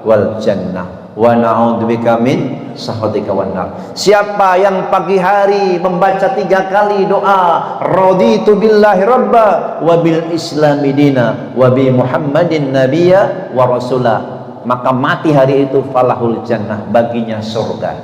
wal jannah wa na'udzubika min sakhatika wan nar. Siapa yang pagi hari membaca 3 kali doa raditu billahi rabba wa bil islami dina wa bi muhammadin nabiyya wa rasula, maka mati hari itu falahul jannah, baginya surga.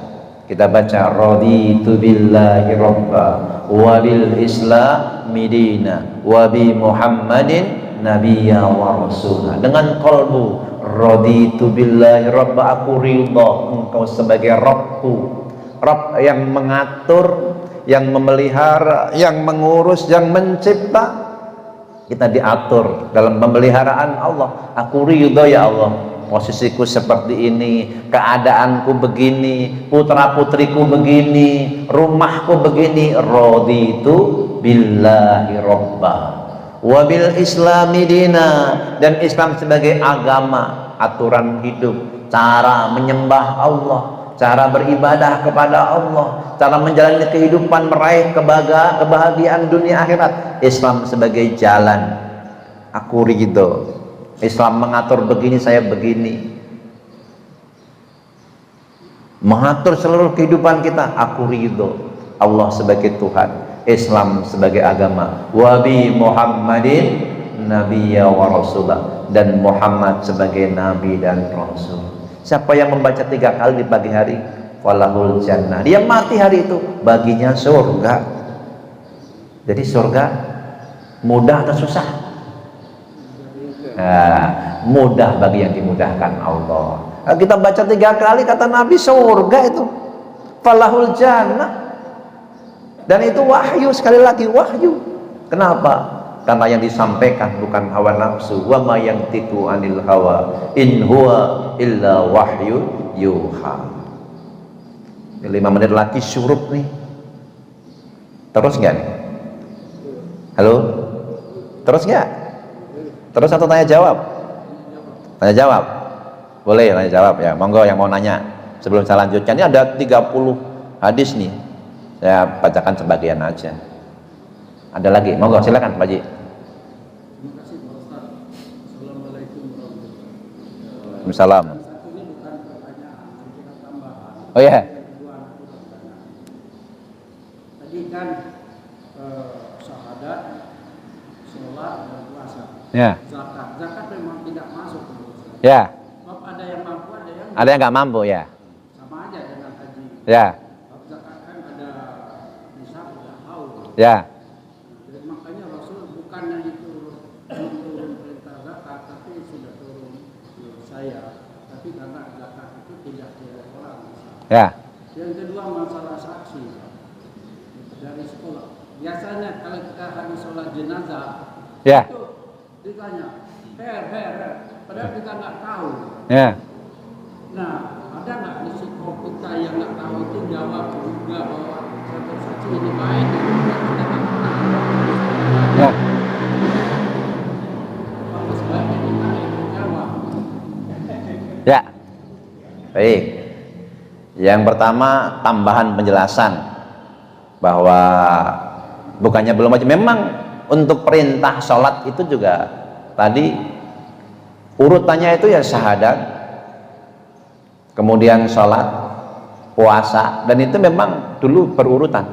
Kita baca raditu billahi rabba wa bil islami dina wa bi muhammadin nabiyya wa rasula, dengan qalbu raditu billahi rabba, aku ridha engkau sebagai Rabbku. Rabb yang mengatur, yang memelihara, yang mengurus, yang mencipta. Kita diatur dalam pemeliharaan Allah. Aku ridha ya Allah, posisiku seperti ini, keadaanku begini, putra putriku begini, rumahku begini. Raditu billahi rabba wabil islami dina, dan Islam sebagai agama, aturan hidup, cara menyembah Allah, cara beribadah kepada Allah, cara menjalani kehidupan, meraih kebahagiaan dunia akhirat. Islam sebagai jalan, aku ridho. Islam mengatur begini, saya begini, mengatur seluruh kehidupan kita, aku ridho. Allah sebagai Tuhan, Islam sebagai agama, wabi Muhammadin nabiyya wa rasulah, dan Muhammad sebagai nabi dan rasul. Siapa yang membaca 3 kali di pagi hari, falahul jannah, dia mati hari itu baginya surga. Jadi surga mudah atau susah? Nah, mudah bagi yang dimudahkan Allah. Kita baca 3 kali, kata Nabi, surga itu falahul jannah. Dan itu wahyu, sekali lagi wahyu. Kenapa? Karena yang disampaikan bukan hawa nafsu. Wa ma yantiqu anil hawa in huwa illa wahyu yuha. 5 menit lagi syuruk nih. Terus nggak nih? Halo? Terus nggak? Terus atau tanya jawab? Tanya jawab? Boleh tanya jawab ya. Monggo yang mau nanya. Sebelum saya lanjutkan, ini ada 30 hadis nih. Saya bacakan sebagian aja. Ada lagi? Monggo silakan Pak Haji. Terima kasih Pak Ustaz. Assalamualaikum warahmatullahi wabarakatuh. Waalaikumsalam. Ini bukan pertanyaan, kita tambahan. Oh ya. Tadi kan syahadat, sholat dan puasa. Ya. Zakat memang tidak masuk. Ya. Sebab ada yang mampu, Ada yang nggak mampu ya. sama aja dengan haji. Ya. Zakat kan ada nisab, ada haul. Ya. Jadi makanya Rasul bukannya itu turun perintah zakat, tapi sudah turun saya. Tapi karena zakat itu tidak tiap orang. Ya. Yang kedua masalah saksi dari sekolah. Biasanya kalau kita habis sholat jenazah, Ya. itu ditanya, padahal kita nggak tahu. Ya. Nah, ada nggak di psikop kita yang nggak tahu itu jawab juga bahwa satu saksi ini baik, kita nggak tahu. Ya. Apa sebabnya kita itu jawab? Ya. Baik. Yang pertama, tambahan penjelasan bahwa bukannya belum wajib, memang untuk perintah sholat itu juga tadi urutannya itu ya syahadat, kemudian sholat, puasa, dan itu memang dulu berurutan.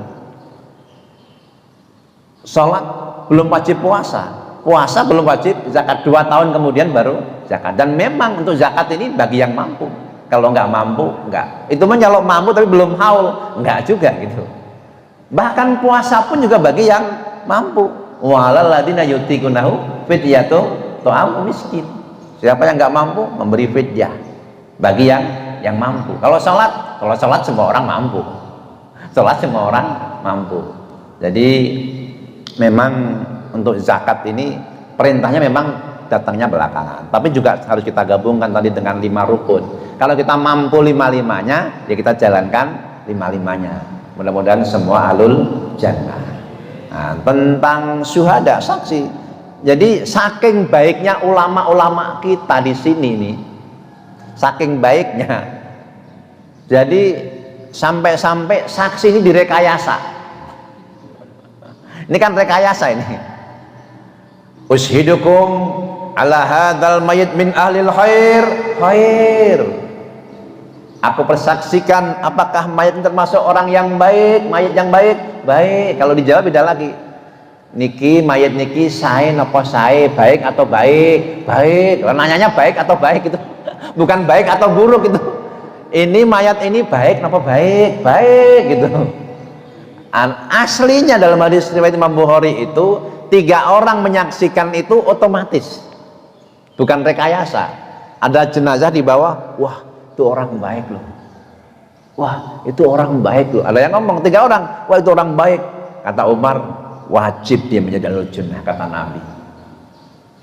sholat belum wajib puasa, puasa belum wajib zakat, 2 tahun kemudian baru zakat. Dan memang untuk zakat ini bagi yang mampu. Kalau nggak mampu, nggak. Itu mah kalau mampu tapi belum haul, nggak juga gitu. Bahkan puasa pun juga bagi yang mampu. Walal ladina yutikunahu fidyatu ta'am miskin. Siapa yang nggak mampu memberi fidyah bagi yang mampu. Kalau sholat semua orang mampu. Sholat semua orang mampu. Jadi memang untuk zakat ini perintahnya memang datangnya belakangan. Tapi juga harus kita gabungkan tadi dengan 5 rukun. Kalau kita mampu 5-5-nya, ya kita jalankan 5-5-nya. Mudah-mudahan semua alul jannah. Nah, tentang syuhada, saksi. Jadi saking baiknya ulama-ulama kita di sini nih, saking baiknya. Jadi sampai-sampai saksi ini direkayasa. Ini kan rekayasa ini. Ushidukum ala hadzal mayit min ahlil khair. Aku persaksikan apakah mayat termasuk orang yang baik, mayat yang baik. Kalau dijawab beda lagi. Niki mayat niki sae napa sae, baik atau baik? Kalau nanyanya baik atau baik itu bukan baik atau buruk itu. Ini mayat ini baik napa baik? Gitu. Aslinya dalam hadis riwayat Imam Bukhari itu 3 orang menyaksikan itu otomatis, bukan rekayasa. Ada jenazah di bawah, wah itu orang baik loh, wah itu orang baik loh. Ada yang ngomong 3 orang, wah itu orang baik. Kata Umar, wajib dia menjadi ahlul jannah, kata Nabi.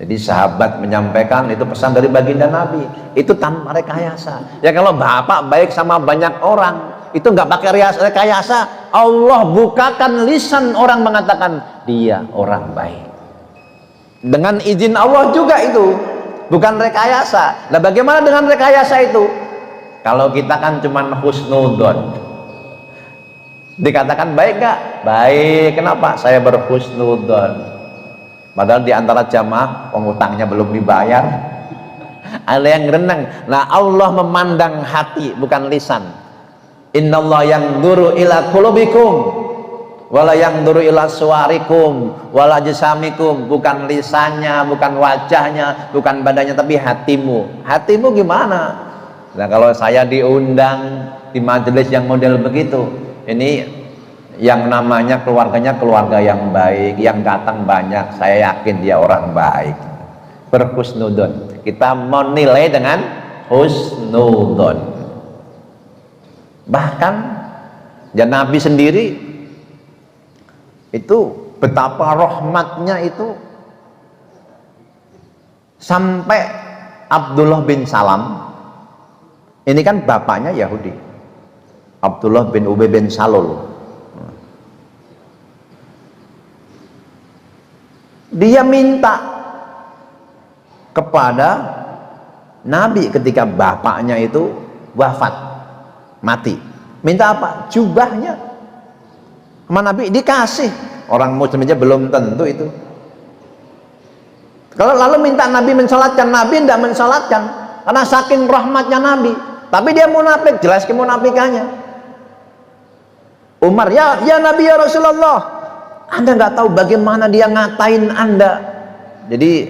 Jadi sahabat menyampaikan itu pesan dari baginda Nabi, itu tanpa rekayasa. Ya kalau bapak baik sama banyak orang, itu nggak pakai rekayasa. Allah bukakan lisan orang mengatakan dia orang baik dengan izin Allah juga, itu bukan rekayasa. Nah bagaimana dengan rekayasa itu? Kalau kita kan cuman husnudon, dikatakan baik nggak? Baik. Kenapa? Saya berhusnudon. Padahal di antara jamaah pengutangnya belum dibayar, ada yang renang. Nah Allah memandang hati bukan lisan. Innallaha yanzuru ila qulubikum wala yanzuru ila suwarikum wala jasamikum. Bukan lisannya, bukan wajahnya, bukan badannya, tapi hatimu. Hatimu gimana? Nah kalau saya diundang di majelis yang model begitu, ini yang namanya keluarganya keluarga yang baik, yang datang banyak, saya yakin dia orang baik. Berhusnudon, kita menilai dengan husnudon. Bahkan ya Nabi sendiri itu betapa rahmatnya itu, sampai Abdullah bin Salam ini kan bapaknya Yahudi, Abdullah bin Ubay bin Salul. Dia minta kepada Nabi ketika bapaknya itu wafat, mati. Minta apa? Jubahnya. Sama Nabi dikasih. Orang muslim aja belum tentu itu. Kalau lalu minta Nabi mensalatkan, Nabi tidak mensalatkan karena saking rahmatnya Nabi. Tapi dia munafik, jelas kemunafikannya. Umar, ya Nabi ya Rasulullah, Anda nggak tahu bagaimana dia ngatain Anda. Jadi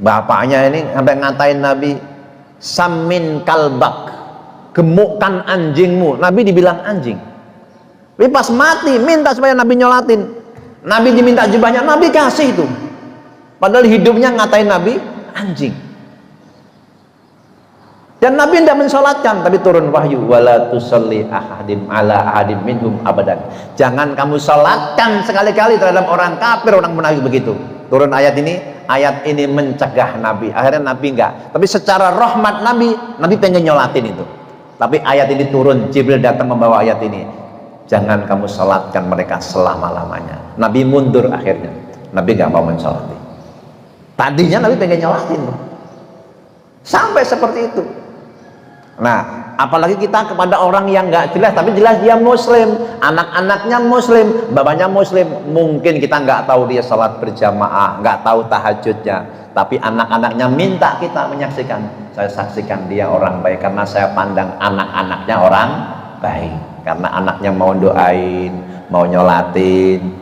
bapaknya ini sampai ngatain Nabi, samin kalbak, gemukkan anjingmu. Nabi dibilang anjing. Tapi pas mati minta supaya Nabi nyolatin. Nabi diminta jubahnya, Nabi kasih itu. Padahal hidupnya ngatain Nabi anjing. Dan Nabi tidak mensolatkan, tapi turun wahyu, wala tusalli ahadim ala ahadim minhum abadan. Jangan kamu solatkan sekali-kali terhadap orang kafir, orang munafik begitu. Turun ayat ini mencegah Nabi. Akhirnya Nabi enggak. Tapi secara rahmat Nabi pengen nyolatin itu. Tapi ayat ini turun, Jibril datang membawa ayat ini. Jangan kamu solatkan mereka selama-lamanya. Nabi mundur akhirnya. Nabi enggak mau mensolati. Tadinya Nabi pengen nyolatin tuh. Sampai seperti itu. Nah, apalagi kita kepada orang yang nggak jelas, tapi jelas dia muslim, anak-anaknya muslim, bapaknya muslim. Mungkin kita nggak tahu dia sholat berjamaah, nggak tahu tahajudnya, tapi anak-anaknya minta kita menyaksikan. Saya saksikan dia orang baik karena saya pandang anak-anaknya orang baik, karena anaknya mau doain, mau nyolatin.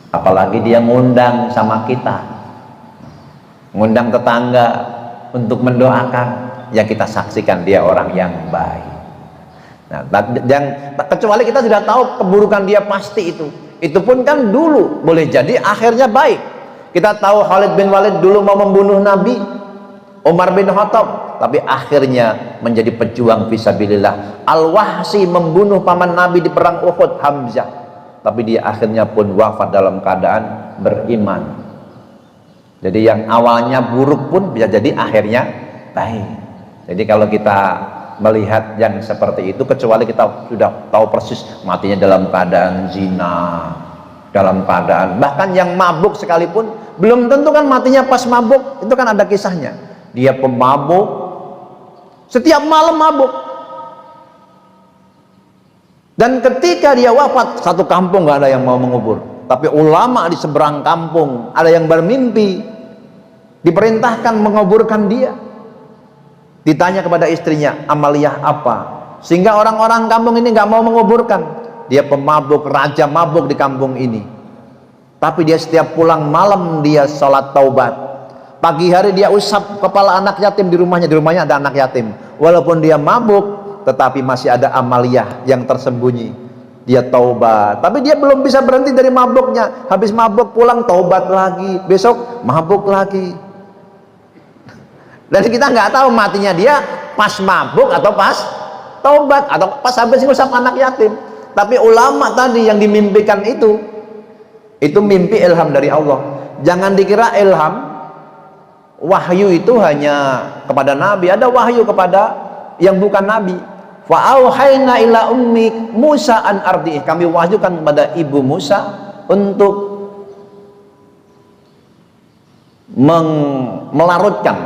Apalagi dia ngundang sama kita, ngundang tetangga untuk mendoakan, ya kita saksikan dia orang yang baik. Nah, yang kecuali kita sudah tahu keburukan dia pasti itu pun kan dulu, boleh jadi akhirnya baik. Kita tahu Khalid bin Walid dulu mau membunuh Nabi, Umar bin Khattab, tapi akhirnya menjadi pejuang fisabilillah. Al-Wahsi membunuh paman Nabi di perang Uhud, Hamzah, tapi dia akhirnya pun wafat dalam keadaan beriman. Jadi yang awalnya buruk pun bisa jadi akhirnya baik. Jadi kalau kita melihat yang seperti itu, kecuali kita sudah tahu persis matinya dalam keadaan zina, dalam keadaan bahkan yang mabuk sekalipun, belum tentu kan matinya pas mabuk. Itu kan ada kisahnya, dia pemabuk, setiap malam mabuk, dan ketika dia wafat satu kampung gak ada yang mau mengubur, tapi ulama di seberang kampung ada yang bermimpi diperintahkan menguburkan dia. Ditanya kepada istrinya, amaliyah apa sehingga orang-orang kampung ini gak mau menguburkan? Dia pemabuk, raja mabuk di kampung ini, tapi dia setiap pulang malam dia sholat taubat. Pagi hari dia usap kepala anak yatim di rumahnya ada anak yatim. Walaupun dia mabuk, tetapi masih ada amaliyah yang tersembunyi. Dia taubat, tapi dia belum bisa berhenti dari mabuknya. Habis mabuk pulang taubat lagi, besok mabuk lagi. Dan kita nggak tahu matinya dia pas mabuk atau pas taubat atau pas habis ngusap anak yatim. Tapi ulama tadi yang dimimpikan itu mimpi ilham dari Allah. Jangan dikira ilham, wahyu itu hanya kepada Nabi. Ada wahyu kepada yang bukan Nabi. Fa auhayna ila ummi Musa an ardi'ih. Kami wahyukan kepada ibu Musa untuk melarutkan,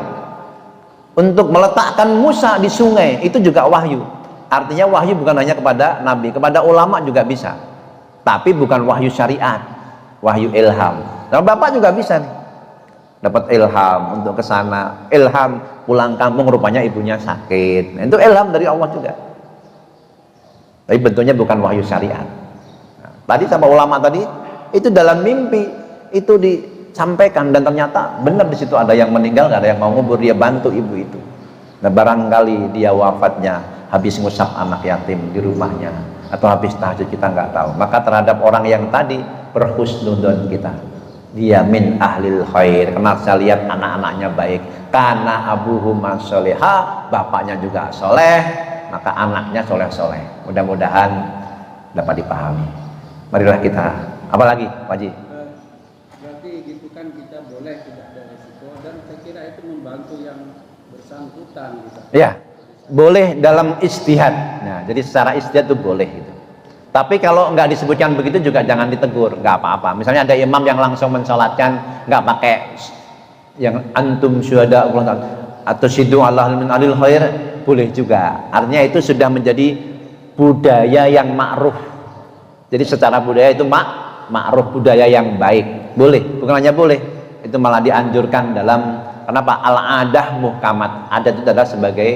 untuk meletakkan Musa di sungai. Itu juga wahyu. Artinya wahyu bukan hanya kepada Nabi, kepada ulama juga bisa, tapi bukan wahyu syariat, wahyu ilham. Nah, Bapak juga bisa nih dapat ilham untuk ke sana, ilham pulang kampung rupanya ibunya sakit. Nah, itu ilham dari Allah juga, tapi bentuknya bukan wahyu syariat. Nah, tadi sama ulama tadi itu dalam mimpi itu disampaikan, dan ternyata benar di situ ada yang meninggal, gak ada yang mau ngubur, dia bantu ibu itu. Nah, barangkali dia wafatnya habis ngusap anak yatim di rumahnya, atau habis tahajud, kita nggak tahu. Maka terhadap orang yang tadi berhusnudzon kita, dia min ahlil khair, karena saya lihat anak-anaknya baik, karena abuhuma soleha, bapaknya juga soleh, maka anaknya soleh-soleh. Mudah-mudahan dapat dipahami. Marilah kita, apalagi Pak Haji? Berarti gitu kan, kita boleh tidak ada risiko, dan saya kira itu membantu yang bersangkutan gitu. Ya, boleh dalam ijtihad. Nah, jadi secara ijtihad itu boleh gitu. Tapi kalau nggak disebutkan begitu juga jangan ditegur, nggak apa-apa. Misalnya ada imam yang langsung mensalatkan, nggak pakai yang antum syuhada atau syidu Allah min alil khair, boleh juga. Artinya itu sudah menjadi budaya yang ma'ruf. Jadi secara budaya itu ma'ruf, budaya yang baik. Boleh, bukan hanya boleh, itu malah dianjurkan dalam, kenapa? Al-adah muhkamat. Adat itu adalah sebagai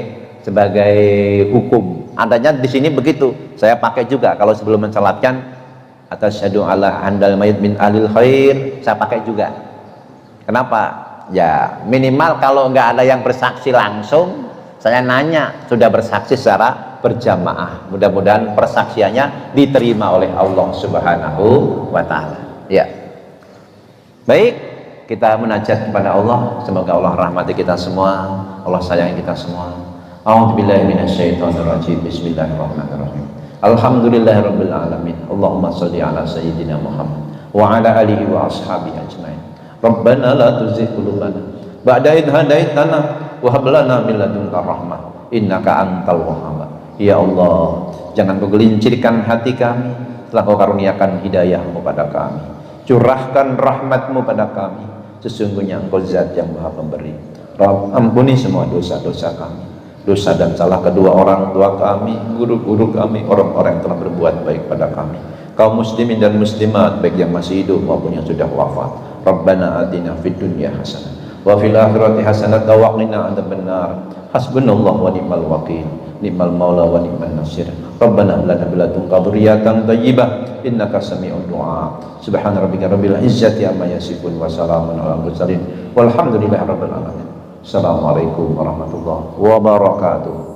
hukum. Adanya di sini begitu. Saya pakai juga kalau sebelum mensalatkan, asyhadu alla andal mayit min alil khair, saya pakai juga. Kenapa? Ya minimal kalau nggak ada yang bersaksi langsung, saya nanya, sudah bersaksi secara berjamaah. Mudah-mudahan persaksiannya diterima oleh Allah Subhanahu wa taala. Ya. Baik, kita munajat kepada Allah, semoga Allah rahmati kita semua, Allah sayangi kita semua. A'udzubillahi minasyaitonirrajim. Bismillahirrahmanirrahim. Alhamdulillahirabbil alamin. Allahumma shalli ala sayyidina Muhammad wa ala alihi wa ashabihi ajmain. Rabbana la tuzigh qulubana ba'da idh hadaitana wa hab lana min ladunka rahmah innaka antal wahhab. Ya Allah, jangan Kau gelincirkan hati kami setelah Kau karuniakan hidayah-Mu pada kami. Curahkan rahmat-Mu pada kami. Sesungguhnya Engkau zat yang Maha Pemberi. Rabb, ampuni semua dosa-dosa kami, dosa dan salah kedua orang tua kami, guru-guru kami, orang-orang yang telah berbuat baik pada kami, kaum muslimin dan muslimat, baik yang masih hidup maupun yang sudah wafat. Rabbana atina fid dunya hasanah wa fil akhirati hasanatan wa qina adzabannar. Hasbunallahu wa ni'mal wakil, ni'mal maula wa ni'man nasir. Rabbana hab lana min ladunka dzurriyyatan thayyibah innaka sami'ud du'a. Subhana rabbika rabbil izzati amma yasifun wa salamun alal mursalin walhamdulillahi rabbil alamin. Assalamualaikum warahmatullahi wabarakatuh.